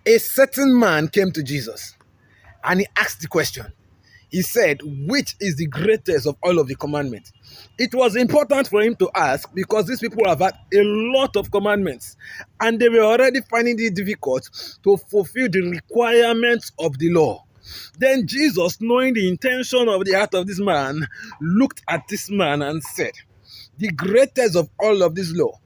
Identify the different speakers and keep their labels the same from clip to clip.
Speaker 1: A certain man came to Jesus and he asked the question. He said, which is the greatest of all of the commandments? It was important for him to ask because these people have had a lot of commandments and they were already finding it difficult to fulfill the requirements of the law. Then Jesus, knowing the intention of the heart of this man, looked at this man and said, the greatest of all of this law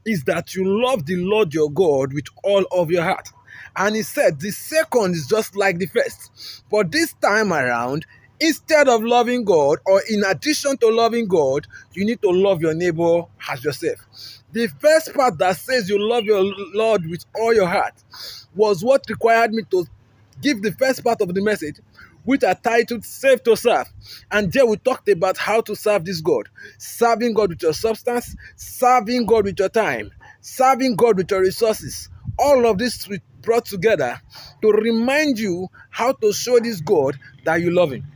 Speaker 1: is that you love the Lord your God with all of your heart. And he said, the second is just like the first. But this time around, instead of loving God, or in addition to loving God, you need to love your neighbor as yourself. The first part that says you love your Lord with all your heart was what required me to give the first part of the message, which are titled Save to Serve. And there we talked about how to serve this God. Serving God with your substance, serving God with your time, serving God with your resources. All of this we brought together to remind you how to show this God that you love him.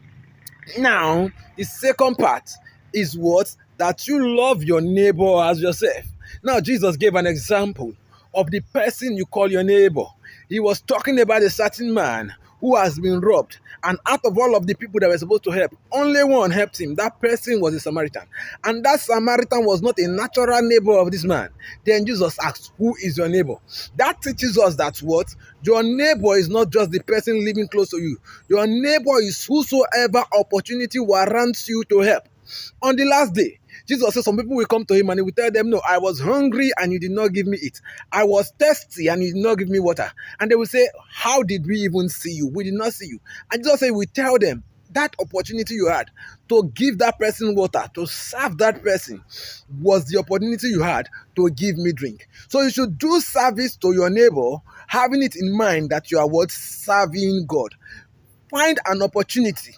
Speaker 1: Now, the second part is what? That you love your neighbor as yourself. Now, Jesus gave an example of the person you call your neighbor. He was talking about a certain man who has been robbed. And out of all of the people that were supposed to help, only one helped him. That person was a Samaritan. And that Samaritan was not a natural neighbor of this man. Then Jesus asked, who is your neighbor? That teaches us that what? Your neighbor is not just the person living close to you. Your neighbor is whosoever opportunity warrants you to help. On the last day, Jesus said some people will come to him and he will tell them, no, I was hungry and you did not give me it. I was thirsty and you did not give me water. And they will say, how did we even see you? We did not see you. And Jesus said, we tell them, that opportunity you had to give that person water, to serve that person, was the opportunity you had to give me drink. So you should do service to your neighbor, having it in mind that you are what? Serving God. Find an opportunity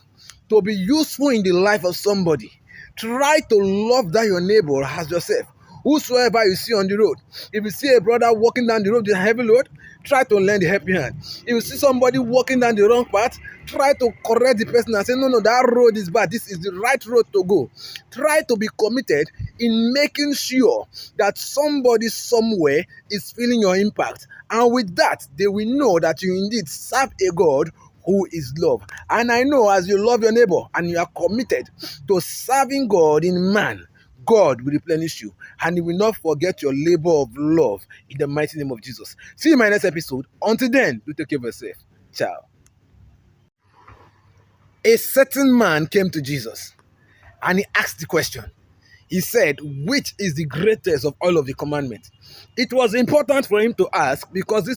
Speaker 1: to be useful in the life of somebody. Try to love that your neighbor as yourself. Whosoever you see on the road, if you see a brother walking down the road with a heavy load, try to lend a helping hand. If you see somebody walking down the wrong path, try to correct the person and say, no, that road is bad. This is the right road to go. Try to be committed in making sure that somebody somewhere is feeling your impact. And with that, they will know that you indeed serve a God who is love. And I know as you love your neighbor and you are committed to serving God in man, God will replenish you and he will not forget your labor of love in the mighty name of Jesus. See you in my next episode. Until then, do take care of yourself. Ciao. A certain man came to Jesus and he asked the question. He said, which is the greatest of all of the commandments? It was important for him to ask because this